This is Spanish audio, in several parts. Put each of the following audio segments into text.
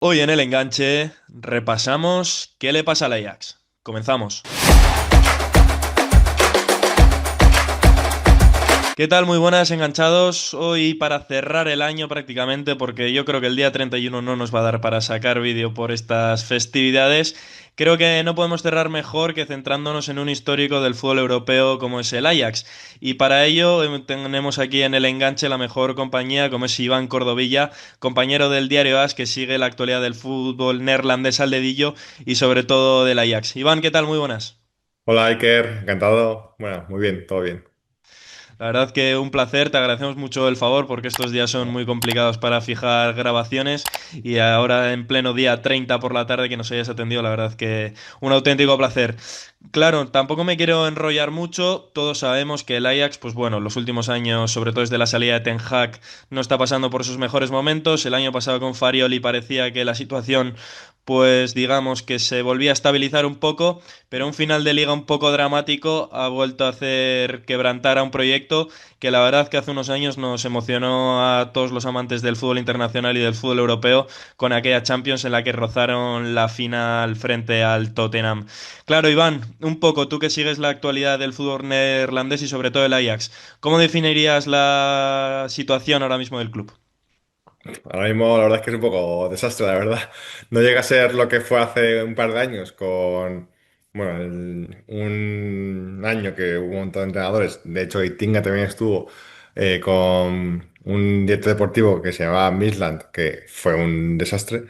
Hoy en el enganche repasamos qué le pasa al Ajax. Comenzamos. ¿Qué tal? Muy buenas, enganchados. Hoy para cerrar el año prácticamente, porque yo creo que el día 31 no nos va a dar para sacar vídeo por estas festividades. Creo que no podemos cerrar mejor que centrándonos en un histórico del fútbol europeo como es el Ajax. Y para ello tenemos aquí en el enganche la mejor compañía como es Iván Cordovilla, compañero del diario AS que sigue la actualidad del fútbol neerlandés al dedillo y sobre todo del Ajax. Iván, ¿qué tal? Muy buenas. Hola Iker, encantado. Bueno, muy bien, todo bien. La verdad que un placer, te agradecemos mucho el favor porque estos días son muy complicados para fijar grabaciones y ahora en pleno día 30 por la tarde que nos hayas atendido, la verdad que un auténtico placer. Claro, tampoco me quiero enrollar mucho, todos sabemos que el Ajax, pues bueno, los últimos años, sobre todo desde la salida de Ten Hag, no está pasando por sus mejores momentos. El año pasado con Farioli parecía que la situación, pues digamos que se volvía a estabilizar un poco, pero un final de liga un poco dramático ha vuelto a hacer quebrantar a un proyecto que la verdad que hace unos años nos emocionó a todos los amantes del fútbol internacional y del fútbol europeo con aquella Champions en la que rozaron la final frente al Tottenham. Claro, Iván, un poco tú que sigues la actualidad del fútbol neerlandés y sobre todo el Ajax, ¿cómo definirías la situación ahora mismo del club? Ahora mismo la verdad es que es un poco desastre, la verdad. No llega a ser lo que fue hace un par de años con, bueno, un año que hubo un montón de entrenadores. De hecho, Itinga también estuvo con un director deportivo que se llamaba Misland, que fue un desastre.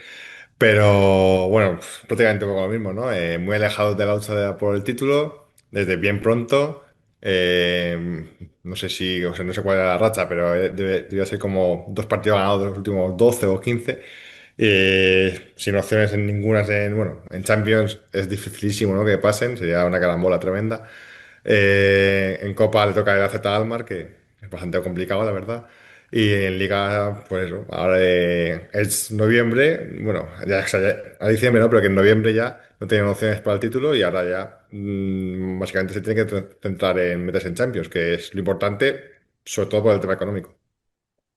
Pero bueno, prácticamente un poco lo mismo, ¿no? Muy alejados de la lucha por el título, desde bien pronto. No sé si, o sea, no sé cuál era la racha, pero debía ser como dos partidos ganados de los últimos 12 o 15. Sin opciones en ninguna, bueno, en Champions es dificilísimo, ¿no? Que pasen, sería una carambola tremenda. En Copa le toca el AZ Alkmaar, que es bastante complicado, la verdad. Y en Liga, pues eso, ahora es noviembre, bueno, ya, o sea, a diciembre, ¿no? Pero que en noviembre ya no tenían opciones para el título y ahora ya básicamente se tiene que centrar en meterse en Champions, que es lo importante, sobre todo por el tema económico.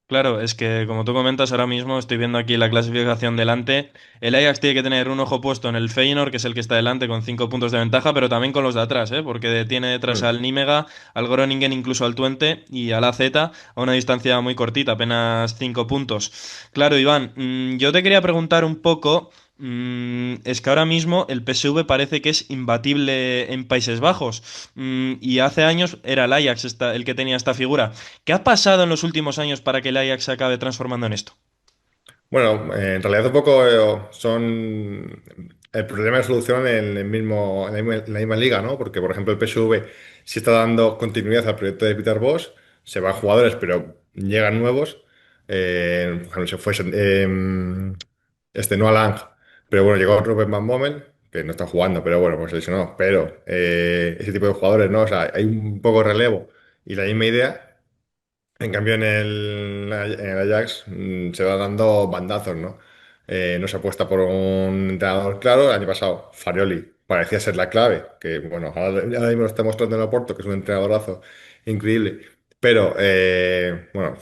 Claro, es que como tú comentas ahora mismo, estoy viendo aquí la clasificación delante. El Ajax tiene que tener un ojo puesto en el Feyenoord, que es el que está delante con 5 puntos de ventaja, pero también con los de atrás, ¿eh? Porque tiene detrás Mm. al Nímega, al Groningen, incluso al Twente y al AZ a una distancia muy cortita, apenas 5 puntos. Claro, Iván, yo te quería preguntar un poco. Es que ahora mismo el PSV parece que es imbatible en Países Bajos. Y hace años era el Ajax el que tenía esta figura. ¿Qué ha pasado en los últimos años para que el Ajax se acabe transformando en esto? Bueno, en realidad un poco son el problema de solución en el mismo, en la misma liga, ¿no? Porque, por ejemplo, el PSV sí está dando continuidad al proyecto de Peter Bosz, se van jugadores, pero llegan nuevos. Por ejemplo, se fue Noah Lang, pero bueno, llegó Ruben Van Bommel, que no está jugando, pero bueno, pues se lesionó. Pero ese tipo de jugadores, ¿no? O sea, hay un poco de relevo y la misma idea. En cambio, en el Ajax se va dando bandazos, ¿no? No se apuesta por un entrenador claro. El año pasado, Farioli parecía ser la clave, que bueno, ahora mismo lo está mostrando en Oporto, que es un entrenadorazo increíble. Pero, bueno,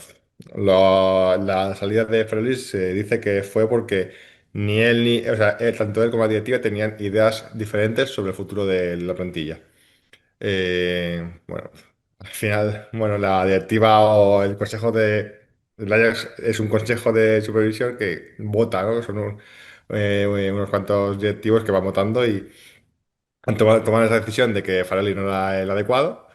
la salida de Farioli se dice que fue porque ni él ni, o sea, tanto él como la directiva tenían ideas diferentes sobre el futuro de la plantilla. Bueno, al final, bueno, la directiva o el consejo del Ajax es un consejo de supervisión que vota, ¿no? Son unos cuantos directivos que van votando y han tomado esa decisión de que Farelli no era el adecuado,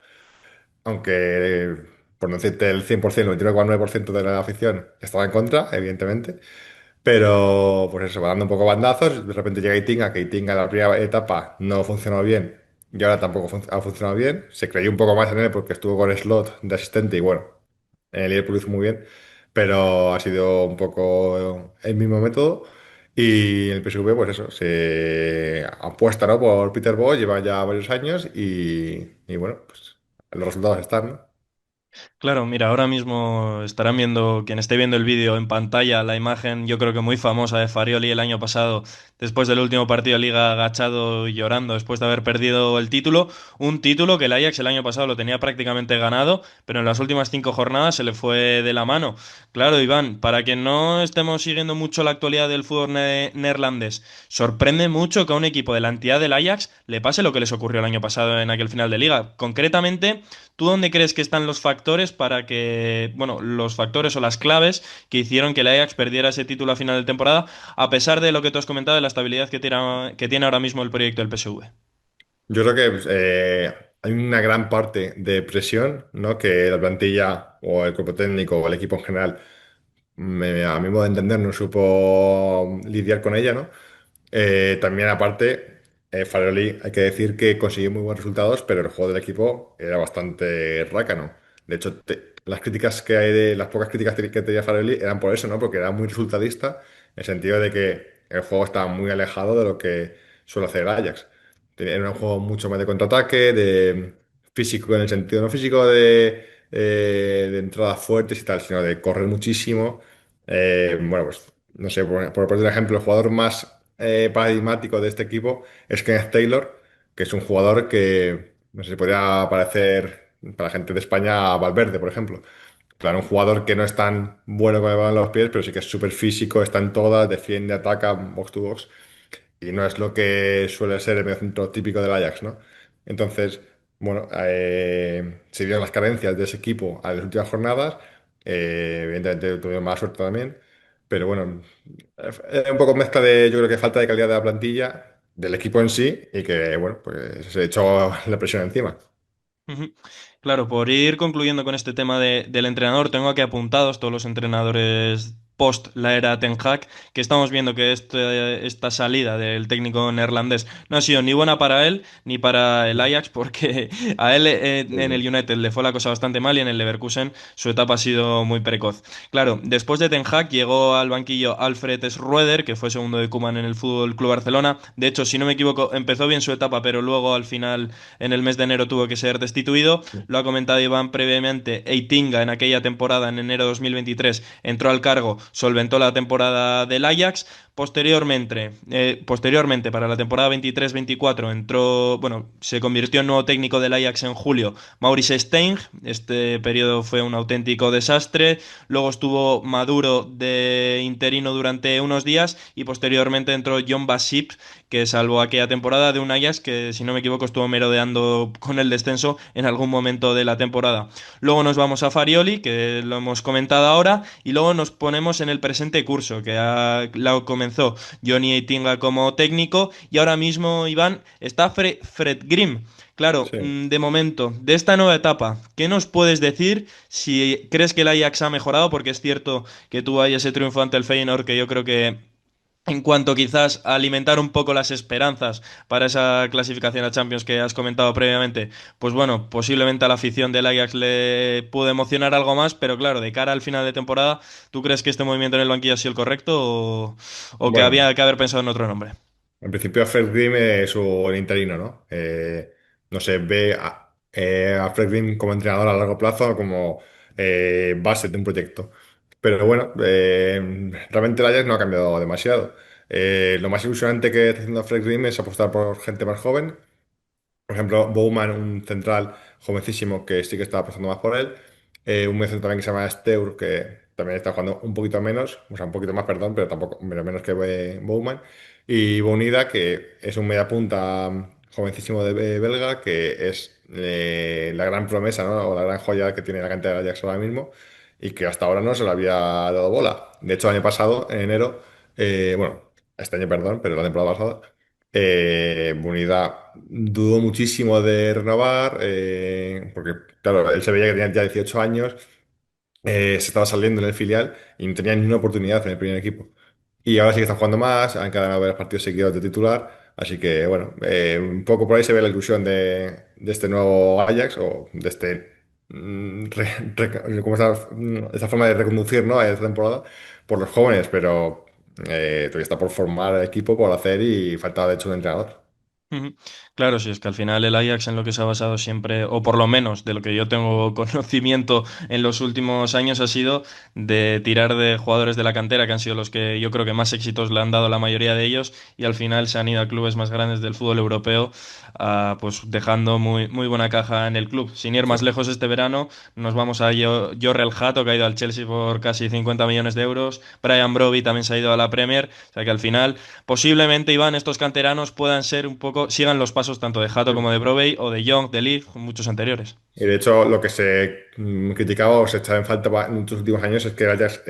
aunque, por no decirte el 100%, el 99,9% de la afición estaba en contra, evidentemente. Pero, pues eso, va dando un poco bandazos. De repente llega Itinga, que Itinga en la primera etapa no funcionó bien y ahora tampoco ha funcionado bien. Se creyó un poco más en él porque estuvo con Slot de asistente y bueno, en el Liverpool hizo muy bien, pero ha sido un poco el mismo método. Y el PSV, pues eso, se apuesta, ¿no? Por Peter Bosz, lleva ya varios años y bueno, pues los resultados están, ¿no? Claro, mira, ahora mismo estarán viendo, quien esté viendo el vídeo en pantalla, la imagen, yo creo que muy famosa de Farioli el año pasado, después del último partido de Liga agachado y llorando después de haber perdido el título. Un título que el Ajax el año pasado lo tenía prácticamente ganado, pero en las últimas 5 jornadas se le fue de la mano. Claro, Iván, para que no estemos siguiendo mucho la actualidad del fútbol neerlandés, sorprende mucho que a un equipo de la entidad del Ajax le pase lo que les ocurrió el año pasado en aquel final de Liga. Concretamente, ¿tú dónde crees que están los factores para que, bueno, los factores o las claves que hicieron que el Ajax perdiera ese título a final de temporada, a pesar de lo que tú has comentado de la estabilidad que tiene ahora mismo el proyecto del PSV? Yo creo que hay una gran parte de presión, ¿no? Que la plantilla o el cuerpo técnico o el equipo en general, a mi modo de entender, no supo lidiar con ella, ¿no? También aparte, Faroli, hay que decir que consiguió muy buenos resultados, pero el juego del equipo era bastante rácano. De hecho, las críticas que hay las pocas críticas que tenía Faroli eran por eso, ¿no? Porque era muy resultadista, en el sentido de que el juego estaba muy alejado de lo que suele hacer el Ajax. Era un juego mucho más de contraataque, de físico en el sentido no físico de entradas fuertes y tal, sino de correr muchísimo. Bueno, pues no sé, por poner ejemplo, el jugador más paradigmático de este equipo es Kenneth Taylor, que es un jugador que, no sé, podría parecer para la gente de España a Valverde, por ejemplo. Claro, un jugador que no es tan bueno con el balón en los pies, pero sí que es súper físico, está en todas, defiende, ataca, box to box y no es lo que suele ser el mediocentro típico del Ajax, ¿no? Entonces, bueno, se vieron las carencias de ese equipo a las últimas jornadas, evidentemente tuvieron mala suerte también, pero bueno, es un poco mezcla de, yo creo que falta de calidad de la plantilla, del equipo en sí, y que, bueno, pues se echó la presión encima. Ujú. Claro, por ir concluyendo con este tema del entrenador, tengo aquí apuntados todos los entrenadores post la era Ten Hag, que estamos viendo que esta salida del técnico neerlandés no ha sido ni buena para él ni para el Ajax, porque a él Sí, en el sí. United le fue la cosa bastante mal y en el Leverkusen su etapa ha sido muy precoz. Claro, después de Ten Hag llegó al banquillo Alfred Schreuder, que fue segundo de Koeman en el Fútbol Club Barcelona. De hecho, si no me equivoco, empezó bien su etapa, pero luego al final en el mes de enero tuvo que ser destituido. Lo ha comentado Iván previamente. Eitinga en aquella temporada, en enero de 2023, entró al cargo, solventó la temporada del Ajax. Posteriormente, para la temporada 23-24, entró, bueno, se convirtió en nuevo técnico del Ajax en julio, Maurice Stijn. Este periodo fue un auténtico desastre. Luego estuvo Maduro de interino durante unos días y posteriormente entró John Basip, que salvó aquella temporada de un Ajax que, si no me equivoco, estuvo merodeando con el descenso en algún momento de la temporada. Luego nos vamos a Farioli, que lo hemos comentado ahora, y luego nos ponemos en el presente curso, que la comenzó Johnny Eitinga como técnico, y ahora mismo, Iván, está Fred Grimm. Claro, Sí. de momento, de esta nueva etapa, ¿qué nos puedes decir si crees que el Ajax ha mejorado? Porque es cierto que tuvo ahí ese triunfo ante el Feyenoord que yo creo que en cuanto quizás a alimentar un poco las esperanzas para esa clasificación a Champions que has comentado previamente, pues bueno, posiblemente a la afición del Ajax le pudo emocionar algo más, pero claro, de cara al final de temporada, ¿tú crees que este movimiento en el banquillo ha sido el correcto o que Bueno, había que haber pensado en otro nombre? en principio, Fred Grimm es un interino, ¿no? No sé, ve a Fred Grimm como entrenador a largo plazo como base de un proyecto. Pero bueno, realmente el Ajax no ha cambiado demasiado. Lo más ilusionante que está haciendo Fred Grimm es apostar por gente más joven. Por ejemplo, Bowman, un central jovencísimo que sí que está apostando más por él. Un mediocentro también que se llama Steur, que también está jugando un poquito menos, o sea, un poquito más, perdón, pero tampoco menos que Bowman. Y Bonida, que es un mediapunta jovencísimo de belga, que es la gran promesa, ¿no? O la gran joya que tiene la cantera de Ajax ahora mismo, y que hasta ahora no se le había dado bola. De hecho, el año pasado, en enero, bueno, este año, perdón, pero la temporada pasada. Munida dudó muchísimo de renovar, porque, claro, él se veía que tenía ya 18 años, se estaba saliendo en el filial y no tenía ni una oportunidad en el primer equipo. Y ahora sí que está jugando más, han quedado varios partidos seguidos de titular, así que, bueno, un poco por ahí se ve la ilusión de este nuevo Ajax o de este, como esta forma de reconducir, ¿no? A esta temporada por los jóvenes, pero todavía está por formar el equipo, por hacer y falta de hecho un entrenador. Ujú. Claro, sí, es que al final el Ajax en lo que se ha basado siempre, o por lo menos de lo que yo tengo conocimiento en los últimos años, ha sido de tirar de jugadores de la cantera, que han sido los que yo creo que más éxitos le han dado a la mayoría de ellos, y al final se han ido a clubes más grandes del fútbol europeo, pues dejando muy buena caja en el club. Sin ir Sí. más lejos este verano, nos vamos a Jorrel Hato, que ha ido al Chelsea por casi 50 millones de euros, Brian Broby también se ha ido a la Premier, o sea que al final posiblemente, Iván, estos canteranos puedan ser un poco, sigan los pasos tanto de Hato como de Brobbey o de Young, de Lee, muchos anteriores. Y de hecho, lo que se criticaba o se echaba en falta en estos últimos años es que el Ajax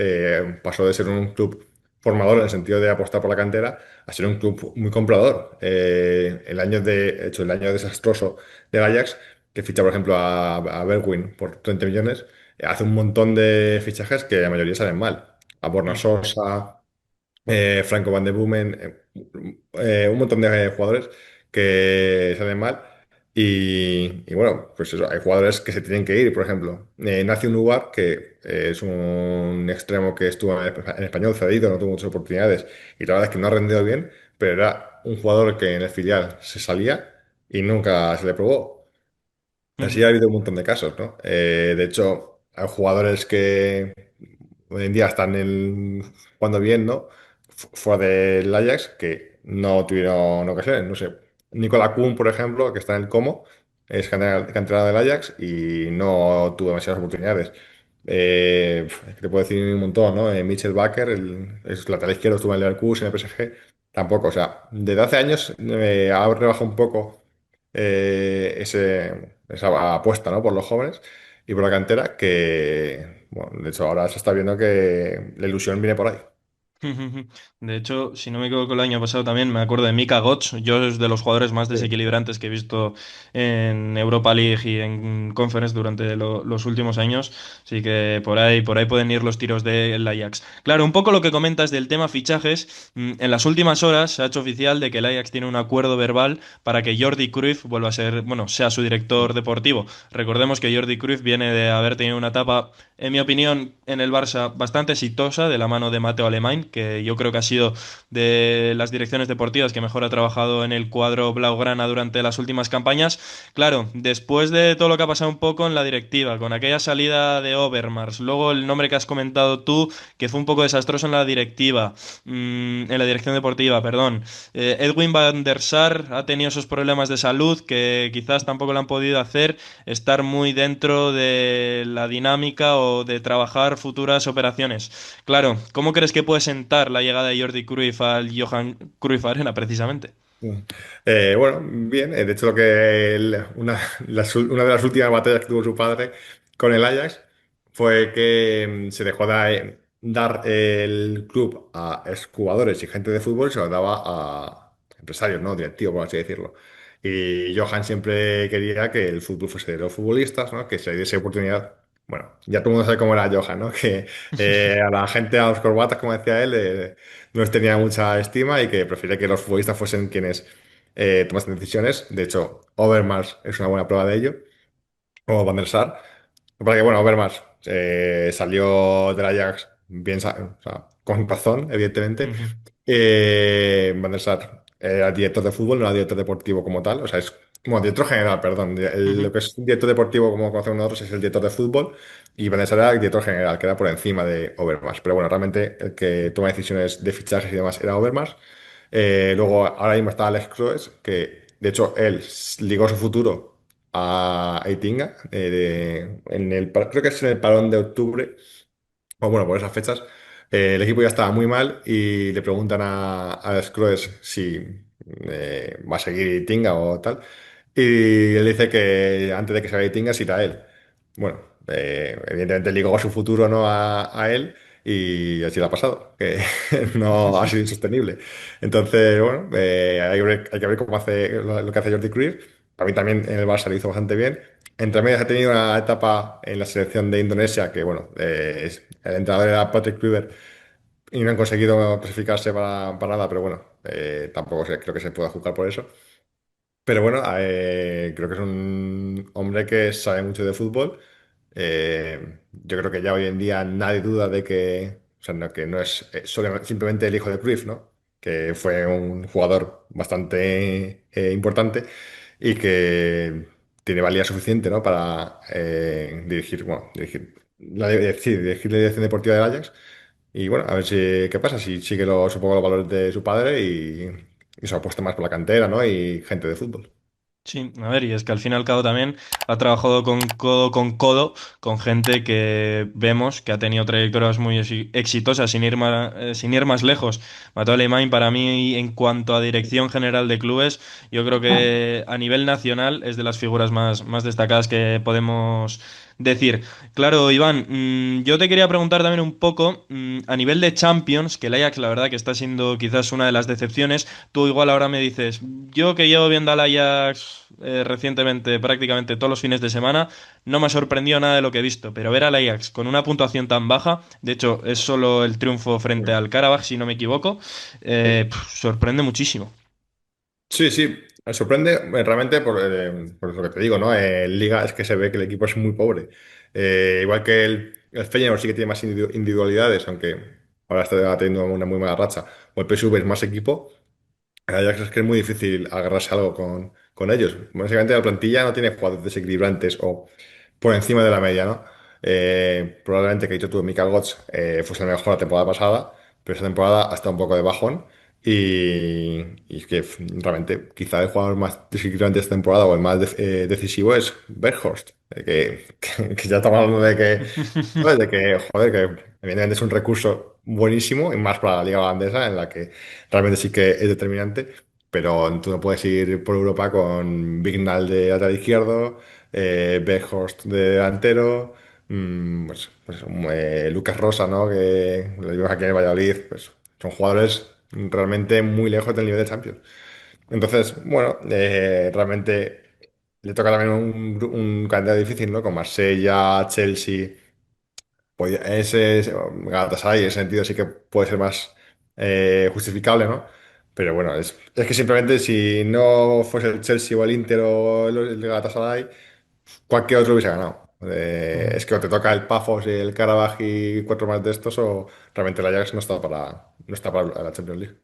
pasó de ser un club formador en el sentido de apostar por la cantera a ser un club muy comprador. De hecho, el año desastroso del Ajax, que ficha, por ejemplo, a Bergwijn por 30 millones, hace un montón de fichajes que la mayoría salen mal. A Borna Mm, Sosa, Franco Van de Boomen, un montón de jugadores que salen mal. Y bueno, pues eso, hay jugadores que se tienen que ir, por ejemplo. Nacio Nubar, que es un extremo que estuvo en español cedido, no tuvo muchas oportunidades, y la verdad es que no ha rendido bien, pero era un jugador que en el filial se salía y nunca se le probó. Así ujú, ha habido un montón de casos, ¿no? De hecho, hay jugadores que hoy en día están jugando bien, ¿no? Fuera del Ajax, que no tuvieron ocasiones, no sé. Nicola Kuhn, por ejemplo, que está en el Como, es canterano del Ajax y no tuvo demasiadas oportunidades. Es que te puedo decir un montón, ¿no? Mitchell Bakker, es lateral izquierdo, estuvo en el Leverkusen, en el PSG, tampoco. O sea, desde hace años ha rebajado un poco esa apuesta, ¿no? Por los jóvenes y por la cantera, que, bueno, de hecho ahora se está viendo que la ilusión viene por ahí. ujú. De hecho, si no me equivoco, el año pasado también me acuerdo de Mika Götze. Yo es de los jugadores más Sí. desequilibrantes que he visto en Europa League y en Conference durante los últimos años. Así que por ahí pueden ir los tiros del Ajax. Claro, un poco lo que comentas del tema fichajes. En las últimas horas se ha hecho oficial de que el Ajax tiene un acuerdo verbal para que Jordi Cruyff vuelva a ser, bueno, sea su director deportivo. Recordemos que Jordi Cruyff viene de haber tenido una etapa, en mi opinión, en el Barça bastante exitosa de la mano de Mateo Alemán, que yo creo que ha sido de las direcciones deportivas que mejor ha trabajado en el cuadro blaugrana durante las últimas campañas. Claro, después de todo lo que ha pasado un poco en la directiva, con aquella salida de Overmars, luego el nombre que has comentado tú, que fue un poco desastroso en la directiva, en la dirección deportiva, perdón. Edwin van der Sar ha tenido esos problemas de salud que quizás tampoco le han podido hacer estar muy dentro de la dinámica o de trabajar futuras operaciones. Claro, ¿cómo crees que puede sentar la llegada de Jordi Cruyff al Johan Cruyff Arena precisamente? Mm. Bueno, bien. De hecho, una de las últimas batallas que tuvo su padre con el Ajax fue que se dejó de dar el club a exjugadores y gente de fútbol y se lo daba a empresarios, ¿no? Directivos, por así decirlo. Y Johan siempre quería que el fútbol fuese de los futbolistas, ¿no? Que se le diese oportunidad. Bueno, ya todo el mundo sabe cómo era Johan, ¿no? Que a la gente, a los corbatas, como decía él, no les tenía mucha estima y que prefería que los futbolistas fuesen quienes tomasen decisiones. De hecho, Overmars es una buena prueba de ello, o Van der Sar. Porque, bueno, Overmars salió del Ajax bien, o sea, con razón, evidentemente. Ujú, Van der Sar era director de fútbol, no era director deportivo como tal. O sea, es como director general, perdón. Lo ujú, que es un director deportivo, como conocemos nosotros, es el director de fútbol. Y Van der Sar era el director general, que era por encima de Overmars. Pero bueno, realmente el que toma decisiones de fichajes y demás era Overmars. Luego, ahora mismo está Alex Kroes, que de hecho él ligó su futuro a Eitinga, creo que es en el parón de octubre, o bueno, por esas fechas. El equipo ya estaba muy mal y le preguntan a Alex Kroes si va a seguir Eitinga o tal. Y él dice que antes de que se vaya Eitinga, se irá él. Bueno, evidentemente ligó su futuro no a él y así le ha pasado, que no ha sido insostenible. Entonces, bueno, hay que ver cómo hace lo que hace Jordi Cruyff. A mí también en el Barça lo hizo bastante bien. Entre medias ha tenido una etapa en la selección de Indonesia que, bueno, el entrenador era Patrick Kluivert y no han conseguido clasificarse para nada, pero bueno, tampoco creo que se pueda juzgar por eso. Pero bueno, creo que es un hombre que sabe mucho de fútbol. Yo creo que ya hoy en día nadie duda de que, o sea, que no es simplemente el hijo de Cruyff, ¿no? que fue un jugador bastante importante y que tiene valía suficiente, ¿no? Para dirigir, bueno, dirigir la dirección deportiva del Ajax. Y bueno, a ver si qué pasa, si sigue supongo, los valores de su padre y se apuesta más por la cantera, ¿no? Y gente de fútbol. Sí, a ver, y es que al fin y al cabo también ha trabajado con codo con gente que vemos que ha tenido trayectorias muy exitosas, sin ir más lejos. Mateo Alemán, para mí, en cuanto a dirección general de clubes, yo creo que a nivel nacional es de las figuras más destacadas que podemos decir. Claro, Iván, yo te quería preguntar también un poco, a nivel de Champions, que el Ajax, la verdad, que está siendo quizás una de las decepciones. Tú igual ahora me dices, yo que llevo viendo al Ajax recientemente prácticamente todos los fines de semana, no me ha sorprendido nada de lo que he visto, pero ver al Ajax con una puntuación tan baja, de hecho es solo el triunfo frente al Karabaj, si no me equivoco, sorprende muchísimo. Sí, sí, me sorprende realmente por lo que te digo, ¿no? En Liga es que se ve que el equipo es muy pobre. Igual que el Feyenoord sí que tiene más individualidades, aunque ahora está teniendo una muy mala racha. O el PSV es más equipo. El Ajax es que es muy difícil agarrarse algo con ellos. Básicamente la plantilla no tiene jugadores desequilibrantes o por encima de la media, ¿no? Probablemente que dicho tú, Mikael Götze fuese el mejor la temporada pasada, pero esta temporada ha estado un poco de bajón y es que realmente quizá el jugador más desequilibrante de esta temporada o el más decisivo es Berghorst, que ya estamos hablando de que, ¿sabes? De que, joder, que evidentemente es un recurso buenísimo y más para la liga holandesa en la que realmente sí que es determinante, pero tú no puedes ir por Europa con Vignal de lateral izquierdo, Weghorst de delantero, Lucas Rosa, ¿no? Que lo vimos aquí en el Valladolid, pues son jugadores realmente muy lejos del nivel de Champions. Entonces, bueno, realmente le toca también un calendario difícil, ¿no? Con Marsella, Chelsea. Galatasaray, en ese sentido sí que puede ser más justificable, ¿no? Pero bueno, es que simplemente si no fuese el Chelsea o el Inter o el Galatasaray, cualquier otro hubiese ganado. Es que o te toca el Pafos y el Karabaj y cuatro más de estos, o realmente el Ajax no está para la Champions League.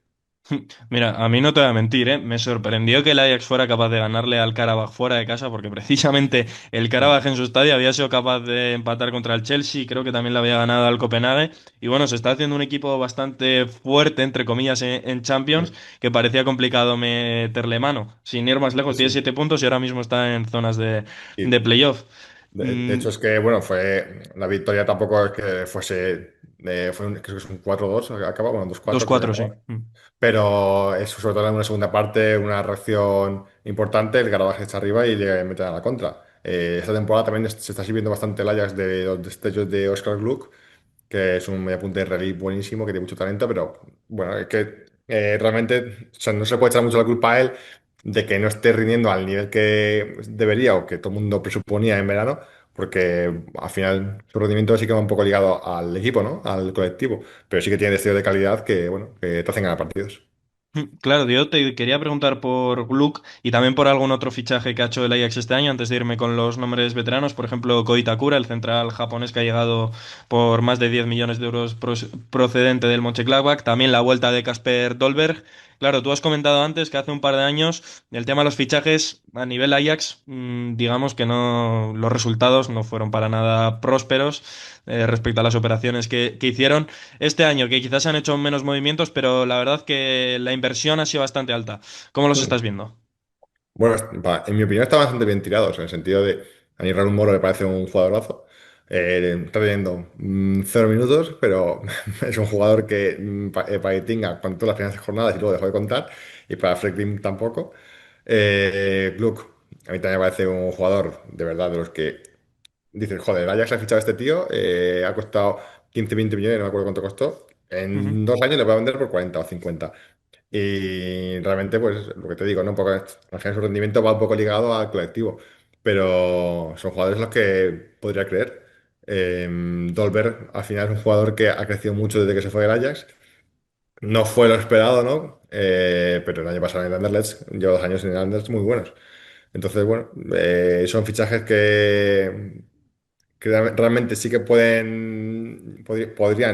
Mira, a mí no te voy a mentir, ¿eh? Me sorprendió que el Ajax fuera capaz de ganarle al Karabaj fuera de casa, porque precisamente el Karabaj en su estadio había sido capaz de empatar contra el Chelsea, creo que también le había ganado al Copenhague, y bueno, se está haciendo un equipo bastante fuerte, entre comillas, en Champions, Mm. que parecía complicado meterle mano. Sin ir más Sí, lejos, tiene sí. 7 puntos y ahora mismo está en zonas de Y playoff. de hecho, es que, bueno, la victoria tampoco es que fuese, creo que es un 4-2 acaba, bueno, dos Dos cuatro creo que cuatro sí. acaba. Pero es sobre todo en una segunda parte, una reacción importante, el Garabaje está arriba y le meten a la contra. Esta temporada también se está sirviendo bastante el Ajax de los destellos de Oscar Gluck, que es un mediapunta israelí buenísimo, que tiene mucho talento, pero bueno, es que realmente o sea, no se puede echar mucho la culpa a él de que no esté rindiendo al nivel que debería o que todo el mundo presuponía en verano, porque al final su rendimiento sí que va un poco ligado al equipo, ¿no? Al colectivo, pero sí que tiene destellos de calidad que, bueno, que te hacen ganar partidos. Claro, yo te quería preguntar por Gluck y también por algún otro fichaje que ha hecho el Ajax este año, antes de irme con los nombres veteranos, por ejemplo, Ko Itakura, el central japonés que ha llegado por más de 10 millones de euros procedente del Mönchengladbach, también la vuelta de Kasper Dolberg. Claro, tú has comentado antes que hace un par de años el tema de los fichajes a nivel Ajax, digamos que no, los resultados no fueron para nada prósperos respecto a las operaciones que hicieron. Este año, que quizás se han hecho menos movimientos, pero la verdad que la inversión ha sido bastante alta. ¿Cómo los estás viendo? Bueno, en mi opinión está bastante bien tirados, en el sentido de a mí Raúl Moro me parece un jugadorazo. Está teniendo 0 minutos, pero es un jugador que para Itinga contó las primeras jornadas y luego dejó de contar, y para Fredrik tampoco. Gluck, a mí también me parece un jugador de verdad de los que dices, joder, el Ajax ha fichado a este tío, ha costado 15 20 millones, no me acuerdo cuánto costó. Ujú. En 2 años le voy a vender por 40 o 50. Y realmente, pues lo que te digo, ¿no? Un poco, al final su rendimiento va un poco ligado al colectivo, pero son jugadores los que podría creer. Dolberg al final es un jugador que ha crecido mucho desde que se fue del Ajax. No fue lo esperado, ¿no? Pero el año pasado en el Anderlecht lleva 2 años en el Anderlecht muy buenos. Entonces, bueno, son fichajes que realmente sí que podrían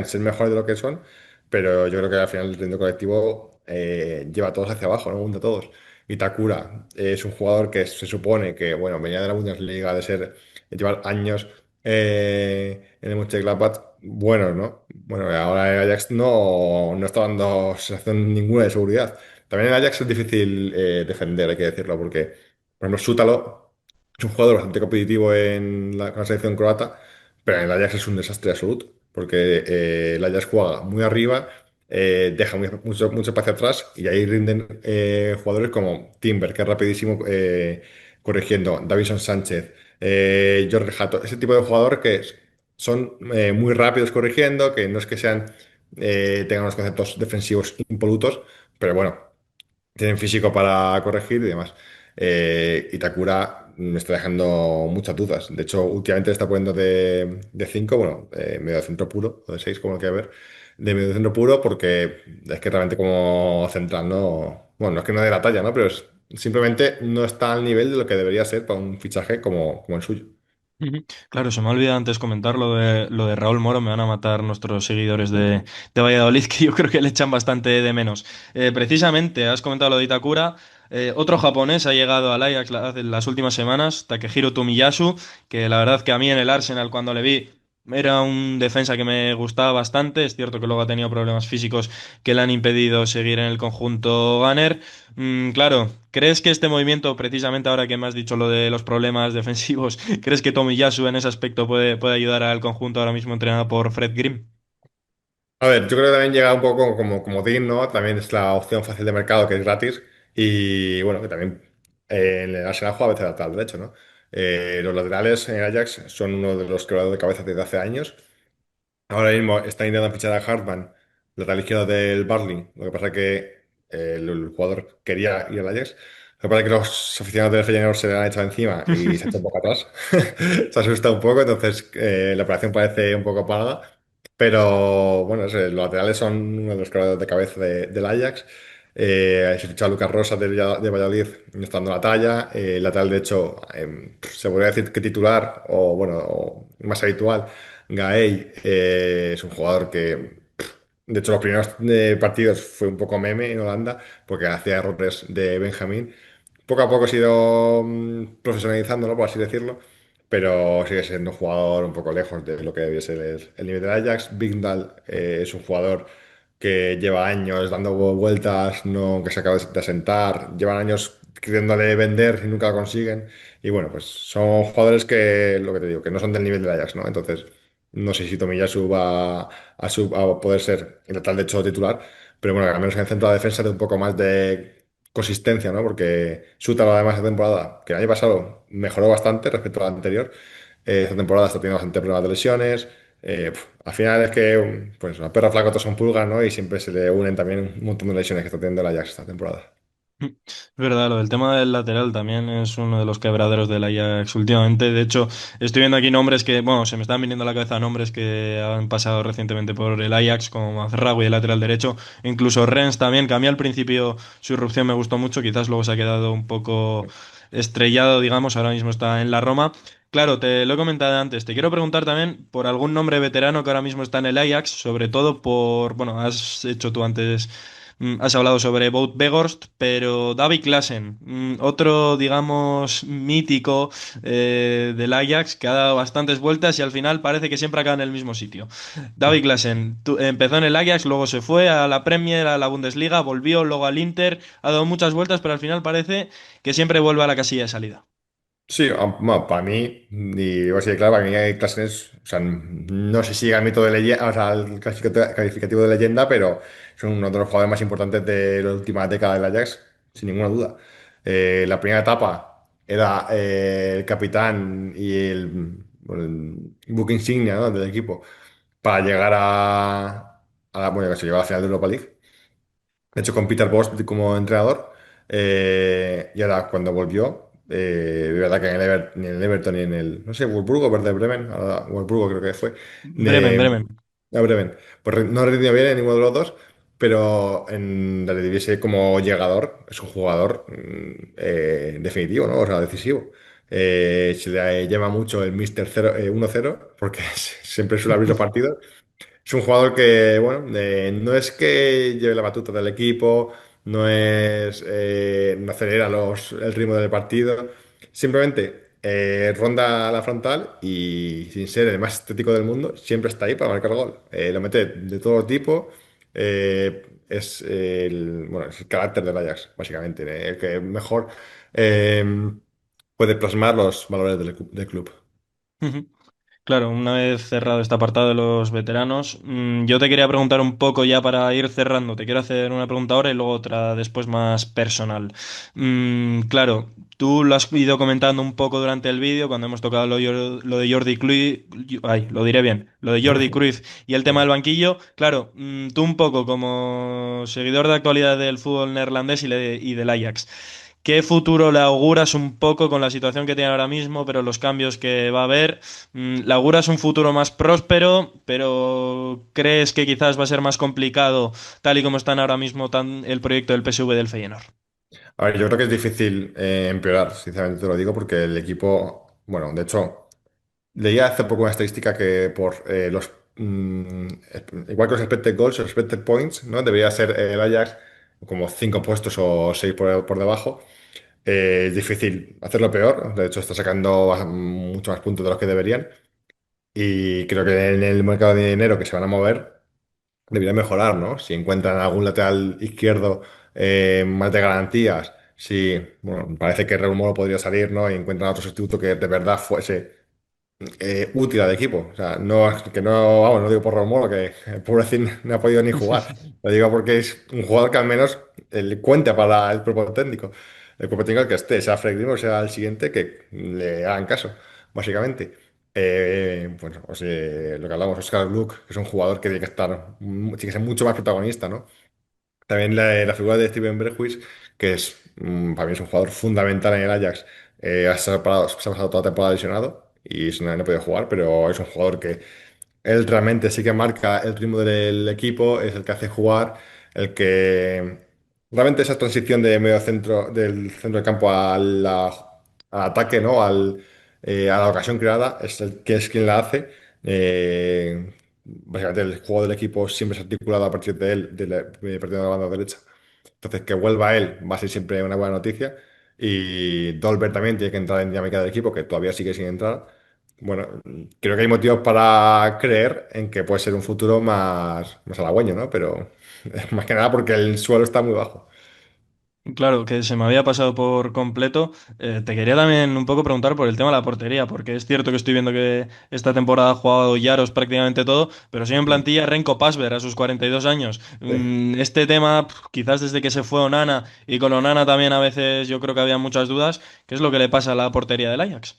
ser mejores de lo que son, pero yo creo que al final el rendimiento colectivo lleva a todos hacia abajo, ¿no? Hunde a todos. Itakura es un jugador que se supone que, bueno, venía de la Bundesliga, de llevar años en el Mönchengladbach, bueno, ¿no? Bueno, ahora el Ajax no está dando sensación ninguna de seguridad. También el Ajax es difícil defender, hay que decirlo, porque, por ejemplo, Sútalo es un jugador bastante competitivo con la selección croata, pero en el Ajax es un desastre absoluto, porque el Ajax juega muy arriba, deja mucho espacio atrás y ahí rinden jugadores como Timber, que es rapidísimo corrigiendo, Davison Sánchez, Jorge Jato, ese tipo de jugadores que son muy rápidos corrigiendo, que no es que tengan unos conceptos defensivos impolutos, pero bueno, tienen físico para corregir y demás. Itakura me está dejando muchas dudas. De hecho, últimamente está poniendo de 5, bueno, medio centro puro, o de 6 como lo que ver, de medio centro puro, porque es que realmente como central no, bueno, no es que no dé la talla, ¿no? Pero simplemente no está al nivel de lo que debería ser para un fichaje como el suyo. Ujú. Claro, se me ha olvidado antes comentar lo de Raúl Moro, me van a matar nuestros seguidores de Valladolid, que yo creo que le echan bastante de menos. Precisamente, has comentado lo de Itakura, otro japonés ha llegado al Ajax en las últimas semanas, Takehiro Tomiyasu, que la verdad que a mí en el Arsenal cuando le vi era un defensa que me gustaba bastante, es cierto que luego ha tenido problemas físicos que le han impedido seguir en el conjunto Gunner. Claro, ¿crees que este movimiento, precisamente ahora que me has dicho lo de los problemas defensivos, crees que Tomiyasu en ese aspecto puede ayudar al conjunto ahora mismo entrenado por Fred Grimm? A ver, yo creo que también llega un poco como digno, también es la opción fácil de mercado que es gratis y bueno, que también en el Arsenal juega a veces lateral derecho, ¿no? Los laterales en el Ajax son uno de los quebrados de cabeza desde hace años. Ahora mismo está intentando fichar a Hartman, lateral izquierdo del Barley. Lo que pasa es que el jugador quería ir al Ajax. Lo que pasa es que los aficionados del Feyenoord se le han echado encima y se ha hecho un poco atrás. Se asusta un poco, entonces la operación parece un poco parada. Pero bueno, los laterales son uno de los quebrados de cabeza del Ajax. Se fichó a Lucas Rosa de Valladolid, no está dando la talla. El lateral, de hecho, se podría decir que titular, o bueno, o más habitual. Gaey es un jugador que, de hecho, los primeros partidos fue un poco meme en Holanda porque hacía errores de Benjamín. Poco a poco se ha ido profesionalizándolo, por así decirlo, pero sigue siendo un jugador un poco lejos de lo que debía ser el nivel del Ajax. Vigdal es un jugador que lleva años dando vueltas, no, que se acaba de asentar, llevan años queriéndole vender y nunca lo consiguen. Y bueno, pues son jugadores que, lo que te digo, que no son del nivel del Ajax, ¿no? Entonces, no sé si Tomiyasu va a poder ser el tal de hecho titular, pero bueno, al menos en el centro de la defensa de un poco más de consistencia, ¿no? Porque Sútalo además esta temporada, que el año pasado mejoró bastante respecto a la anterior, esta temporada está teniendo bastante problemas de lesiones. Al final es que, pues, la perra flaca todos son pulgas, ¿no? Y siempre se le unen también un montón de lesiones que está teniendo el Ajax esta temporada. Es verdad, lo del tema del lateral también es uno de los quebraderos del Ajax últimamente. De hecho, estoy viendo aquí nombres que, bueno, se me están viniendo a la cabeza nombres que han pasado recientemente por el Ajax, como Mazraoui, el lateral derecho, incluso Rennes también, que a mí al principio su irrupción me gustó mucho, quizás luego se ha quedado un poco estrellado, digamos, ahora mismo está en la Roma. Claro, te lo he comentado antes. Te quiero preguntar también por algún nombre veterano que ahora mismo está en el Ajax, sobre todo por, bueno, has hecho tú antes, has hablado sobre Wout Weghorst, pero Davy Klaassen, otro, digamos, mítico del Ajax que ha dado bastantes vueltas y al final parece que siempre acaba en el mismo sitio. Davy Klaassen empezó en el Ajax, luego se fue a la Premier, a la Bundesliga, volvió luego al Inter, ha dado muchas vueltas, pero al final parece que siempre vuelve a la casilla de salida. Sí, bueno, para mí, y digo así de claro, para mí hay clases, o sea, no sé si llega al mito de leyenda, o sea, al calificativo de leyenda, pero son uno de los jugadores más importantes de la última década del Ajax, sin ninguna duda. La primera etapa era el capitán y bueno, el buque insignia, ¿no? Del equipo para llegar bueno, que se llegó a la final de Europa League. De hecho, con Peter Bosz como entrenador. Y ahora, cuando volvió, de verdad que ni en el Everton ni en el, no sé, Wolfsburgo, Werder Bremen, ahora Wolfsburgo creo que fue, Bremen, de Bremen. Bremen. Pues no ha rendido bien en ninguno de los dos, pero en la Eredivisie como llegador, es un jugador definitivo, ¿no? O sea, decisivo. Se le llama mucho el Mister 0, 1-0, porque siempre suele abrir los partidos. Es un jugador que, bueno, no es que lleve la batuta del equipo, no acelera el ritmo del partido, simplemente ronda la frontal y sin ser el más estético del mundo, siempre está ahí para marcar gol. Lo mete de todo tipo, bueno, es el carácter del Ajax, básicamente, el que mejor eh, puede plasmar los valores del club. Ujú. Claro, una vez cerrado este apartado de los veteranos, yo te quería preguntar un poco ya para ir cerrando. Te quiero hacer una pregunta ahora y luego otra después más personal. Claro, tú lo has ido comentando un poco durante el vídeo cuando hemos tocado lo de Jordi Cruyff, ay, lo diré bien, lo de Jordi Cruyff y el tema del banquillo. Claro, tú un poco como seguidor de actualidad del fútbol neerlandés y del Ajax. ¿Qué futuro le auguras un poco con la situación que tiene ahora mismo, pero los cambios que va a haber? ¿Le auguras un futuro más próspero, pero crees que quizás va a ser más complicado tal y como están ahora mismo el proyecto del PSV del Feyenoord? A ver, yo creo que es difícil empeorar, sinceramente te lo digo, porque el equipo, bueno, de hecho, leía hace poco una estadística que igual que los expected goals o expected points, ¿no? Debería ser el Ajax como 5 puestos o 6 por debajo. Es difícil hacerlo peor, de hecho está sacando mucho más puntos de los que deberían y creo que en el mercado de dinero que se van a mover debería mejorar, ¿no? Si encuentran algún lateral izquierdo más de garantías, si, bueno, parece que Raúl Moro podría salir, ¿no? Y encuentran otro sustituto que de verdad fuese útil al equipo. O sea, que no, vamos, no digo por Raúl Moro, que el pobrecín no ha podido ni jugar. Lo digo porque es un jugador que al menos cuenta para el cuerpo técnico. El cuerpo técnico que esté, sea Fred Green o sea el siguiente, que le hagan caso, básicamente. Bueno, o sea, lo que hablamos, Oscar Gluck, que es un jugador que tiene que estar, tiene que ser mucho más protagonista, ¿no? También la figura de Steven Berghuis, que para mí es un jugador fundamental en el Ajax. Se ha pasado toda la temporada lesionado y no puede jugar, pero es un jugador que él realmente sí que marca el ritmo del equipo, es el que hace jugar, el que realmente esa transición de medio centro, del centro del campo al ataque, ¿no? A la ocasión creada, es el que es quien la hace. Básicamente el juego del equipo siempre se ha articulado a partir de él, partiendo de la banda derecha. Entonces, que vuelva él va a ser siempre una buena noticia. Y Dolber también tiene que entrar en dinámica del equipo, que todavía sigue sin entrar. Bueno, creo que hay motivos para creer en que puede ser un futuro más halagüeño, ¿no? Pero más que nada porque el suelo está muy bajo. Claro, que se me había pasado por completo. Te quería también un poco preguntar por el tema de la portería, porque es cierto que estoy viendo que esta temporada ha jugado Yaros prácticamente todo, pero sigue en Mm. plantilla Renko Pasver a sus 42 años. Sí. Este tema, quizás desde que se fue Onana, y con Onana también a veces yo creo que había muchas dudas, ¿qué es lo que le pasa a la portería del Ajax?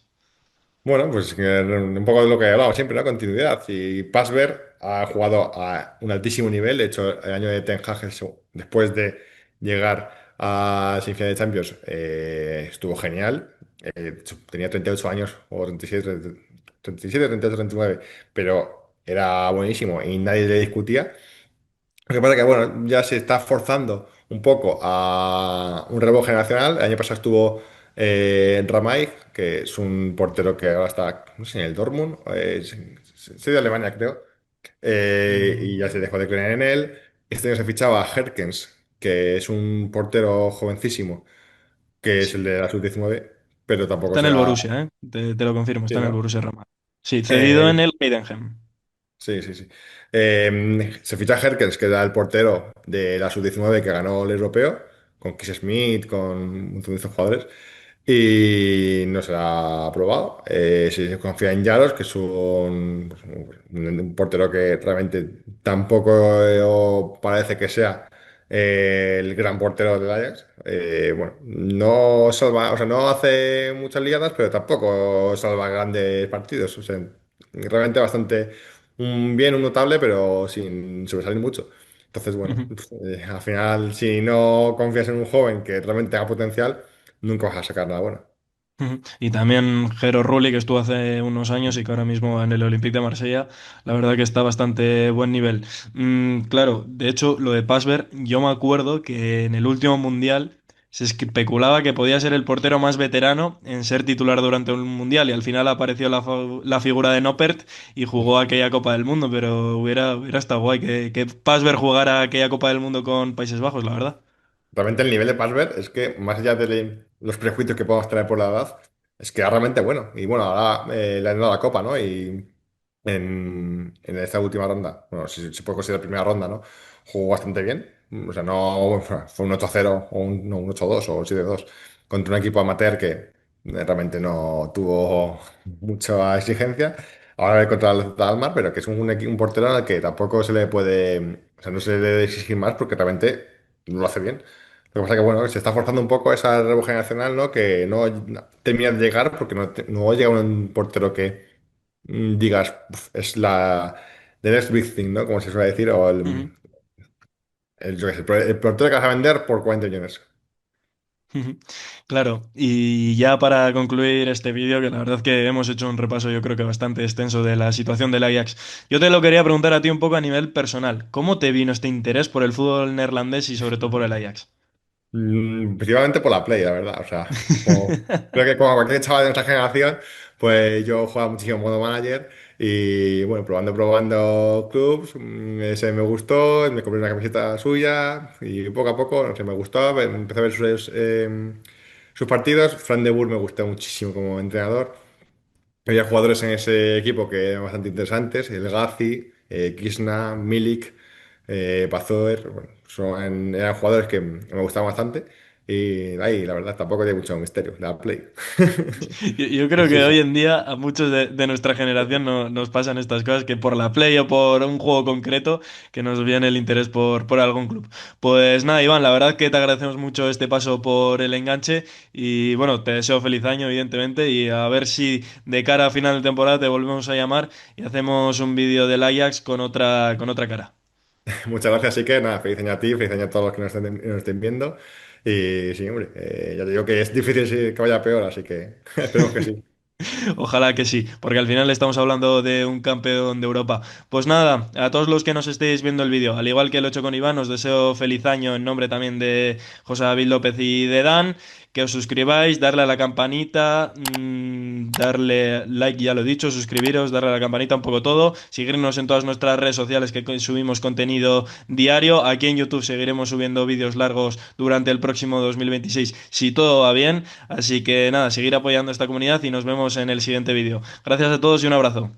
Bueno, pues un poco de lo que hablamos siempre, ¿no? Continuidad. Y Pasver ha jugado a un altísimo nivel. De hecho, el año de Ten Hag, después de llegar a semifinal de Champions, estuvo genial. De hecho, tenía 38 años, o 37, 37, 38, 39, pero era buenísimo y nadie le discutía. Lo que pasa es que, bueno, ya se está forzando un poco a un relevo generacional. El año pasado estuvo Ramay, que es un portero que ahora está, no sé, en el Dortmund, soy de Alemania, creo, y ya se dejó de creer en él. Este año se fichaba a Herkens, que es un portero jovencísimo, que es el Sí. de la sub-19, pero tampoco Está en se el ha... Borussia, ¿eh? Te lo confirmo, Sí, está en el ¿no? Borussia Roma. Sí, cedido en Eh, el Heidenheim. Sí, sí, sí. Se ficha a Herkens, que era el portero de la sub-19 que ganó el europeo, con Kiss Smith, con un montón de estos jugadores, y no se ha aprobado. Se confía en Yaros, que es un portero que realmente tampoco parece que sea el gran portero del Ajax. Bueno, no salva, o sea, no hace muchas ligadas, pero tampoco salva grandes partidos. O sea, realmente bastante un notable, pero sin sobresalir mucho. Entonces, bueno, al final, si no confías en un joven que realmente tenga potencial, nunca vas a sacar nada bueno. Ujú. Y también Jero Rulli, que estuvo hace unos años y que ahora mismo en el Olympique de Marsella, la verdad que está bastante buen nivel. Claro, de hecho, lo de Pasver, yo me acuerdo que en el último mundial Se especulaba que podía ser el portero más veterano en ser titular durante un mundial y al final apareció la figura de Noppert y jugó aquella Copa del Mundo, pero hubiera estado guay que Pas ver jugar a aquella Copa del Mundo con Países Bajos, la verdad. Realmente el nivel de Pasver es que, más allá de los prejuicios que podamos traer por la edad, es que es realmente bueno. Y bueno, ahora le han dado la copa, ¿no? Y en esta última ronda, bueno, si se puede considerar primera ronda, ¿no? Jugó bastante bien. O sea, no fue un 8-0 o no, un 8-2 o un 7-2 contra un equipo amateur que realmente no tuvo mucha exigencia. Ahora va contra el Dalmar, pero que es un portero al que tampoco se le puede, o sea, no se le debe exigir más porque realmente lo hace bien. Lo que pasa es que, bueno, se está forzando un poco esa relevo generacional, ¿no? Que no termina de llegar porque no llega un portero que digas, "Uf, es the next big thing", ¿no? Como se suele decir, o Ujú. yo qué sé, el portero que vas a vender por 40 millones. Ujú. Claro, y ya para concluir este vídeo, que la verdad que hemos hecho un repaso yo creo que bastante extenso de la situación del Ajax, yo te lo quería preguntar a ti un poco a nivel personal. ¿Cómo te vino este interés por el fútbol neerlandés y sobre todo por el Ajax? Principalmente por la Play, la verdad. O sea, creo que como cualquier chaval de nuestra generación, pues yo jugaba muchísimo modo manager y bueno, probando clubs, ese me gustó, me compré una camiseta suya y poco a poco, no sé, me gustó, empecé a ver sus partidos. Fran de Boer me gustó muchísimo como entrenador. Había jugadores en ese equipo que eran bastante interesantes, el Gazi, Kisna, Milik, Pazoer, bueno, eran jugadores que me gustaban bastante y ahí la verdad tampoco tiene mucho misterio, la Play. Yo creo Así que hoy fue. en día a muchos de nuestra generación nos pasan estas cosas, que por la Play o por un juego concreto, que nos viene el interés por algún club. Pues nada, Iván, la verdad que te agradecemos mucho este paso por el enganche y bueno, te deseo feliz año, evidentemente, y a ver si de cara a final de temporada te volvemos a llamar y hacemos un vídeo del Ajax con otra cara. Muchas gracias, así que nada, feliz año a ti, feliz año a todos los que nos estén viendo y sí, hombre, ya te digo que es difícil que vaya peor, así que esperemos que sí. Ojalá que sí, porque al final estamos hablando de un campeón de Europa. Pues nada, a todos los que nos estéis viendo el vídeo, al igual que lo he hecho con Iván, os deseo feliz año en nombre también de José David López y de Dan, que os suscribáis, darle a la campanita, darle like, ya lo he dicho, suscribiros, darle a la campanita, un poco todo, seguirnos en todas nuestras redes sociales que subimos contenido diario. Aquí en YouTube seguiremos subiendo vídeos largos durante el próximo 2026, si todo va bien. Así que nada, seguir apoyando a esta comunidad y nos vemos en el siguiente vídeo. Gracias a todos y un abrazo.